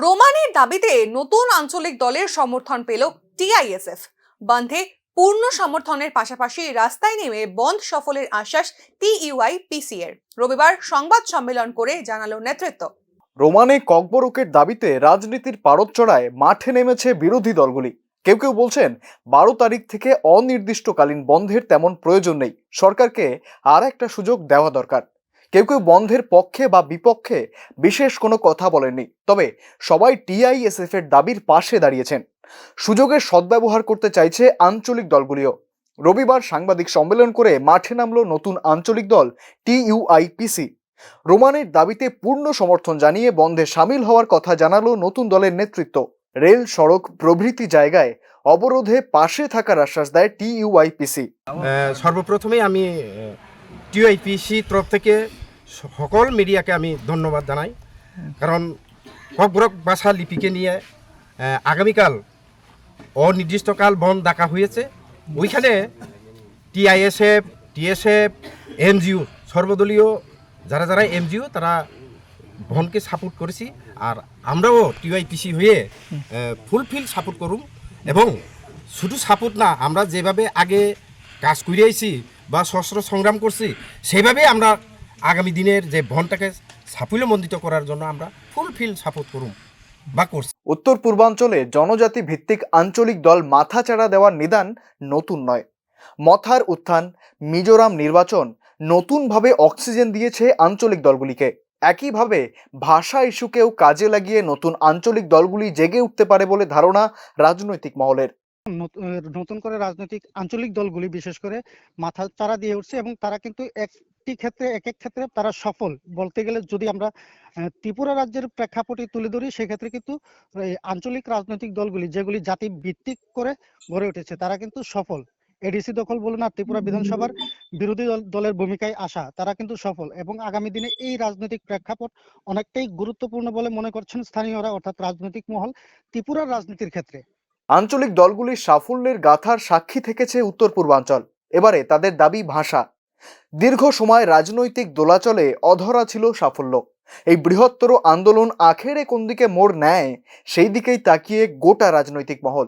রোমানের দাবিতে নতুন আঞ্চলিক দলের সমর্থন পেল টিআইএসএফ। বন্ধে পূর্ণ সমর্থনের পাশাপাশি রাস্তায় নেমে বন্ধ সফলের আশ্বাস টিইউআইপিসি এর। রবিবার সংবাদ সম্মেলন করে জানালো নেতৃত্ব। রোমানে ককবরকের দাবিতে রাজনীতির পারদ-চড়ায় মাঠে নেমেছে বিরোধী দলগুলি। কেউ কেউ বলছেন 12 তারিখ থেকে অনির্দিষ্টকালীন বন্ধের তেমন প্রয়োজন নেই, সরকারকে আর একটা সুযোগ দেওয়া দরকার। কেউ কেউ বন্ধের পক্ষে বা বিপক্ষে বিশেষ কোনো কথা বলেননি, তবে সবাই টিআইএসএফ এর দাবির পাশে দাঁড়িয়েছেন। সুযোগের সদ্ব্যবহার করতে চাইছে আঞ্চলিক দলগুলিও। রবিবার সাংবাদিক সম্মেলন করে মাঠে নামলো নতুন আঞ্চলিক দল টিইউআইপিসি। রোমানের দাবিতে পূর্ণ সমর্থন জানিয়ে বন্ধে সামিল হওয়ার কথা জানালো নতুন দলের নেতৃত্ব। রেল, সড়ক প্রভৃতি জায়গায় অবরোধে পাশে থাকার আশ্বাস দেয় টিইউআইপিসি। সর্বপ্রথমেই আমি টিইউআইপিসি তরফ থেকে সকল মিডিয়াকে আমি ধন্যবাদ জানাই, কারণ ককবরক ভাষা লিপিকে নিয়ে আগামীকাল অনির্দিষ্টকাল বন্ধ ডাকা হয়েছে। ওইখানে টিআইএসএফ, টিএসএফ, এনজিও, সর্বদলীয় যারা যারা এনজিও তারা বনকে সাপোর্ট করেছি, আর আমরাও টিইউআইপিসি হয়ে ফুলফিল সাপোর্ট করুম। এবং শুধু সাপোর্ট না, আমরা যেভাবে আগে কাজ করে আইছি বা সশস্ত্র সংগ্রাম করছি, সেভাবে আমরা আগামী দিনের যে বনটাকে সাফল্যমণ্ডিত করার জন্য আমরা ফুলফিল সাপোর্ট করুম বা করছি। উত্তর পূর্বাঞ্চলে জনজাতি ভিত্তিক আঞ্চলিক দল মাথাচাড়া দেওয়ার নিদান নতুন নয়। মথার উত্থান, মিজোরাম নির্বাচন নতুনভাবে অক্সিজেন দিয়েছে আঞ্চলিক দলগুলিকে। একইভাবে ভাষা ইস্যুকেও কাজে লাগিয়ে নতুন আঞ্চলিক দলগুলি জেগে উঠতে পারে বলে ধারণা রাজনৈতিক মহলের। নতুন করে রাজনৈতিক আঞ্চলিক দলগুলি বিশেষ করে মাথা চাড়া দিয়ে উঠছে এবং তারা কিন্তু এক এক ক্ষেত্রে তারা সফল বলতে গেলে। যদি আমরা ত্রিপুরা রাজ্যের প্রেক্ষাপটে তুলে ধরি, সেক্ষেত্রে কিন্তু আঞ্চলিক রাজনৈতিক দলগুলি যেগুলি জাতি ভিত্তিক করে গড়ে উঠেছে তারা কিন্তু সফল। এডিসি দখল বলুন আর ত্রিপুরা বিধানসভার বিরোধী দলের ভূমিকায় আসা, তারা কিন্তু সফল। এবং আগামী দিনে এই রাজনৈতিক প্রেক্ষাপট অনেকটাই গুরুত্বপূর্ণ বলে মনে করছেন স্থানীয়রা, অর্থাৎ রাজনৈতিক মহল ত্রিপুরার রাজনীতির ক্ষেত্রে। আঞ্চলিক দলগুলির সাফল্যের গাথার সাক্ষী থেকেছে উত্তর পূর্বাঞ্চল। এবারে তাদের দাবি ভাষা। দীর্ঘ সময় রাজনৈতিক দোলাচলে অধরা ছিল সাফল্য। এই বৃহত্তর আন্দোলন আখেরে কোন দিকে মোড় নেয়, সেই দিকেই তাকিয়ে গোটা রাজনৈতিক মহল।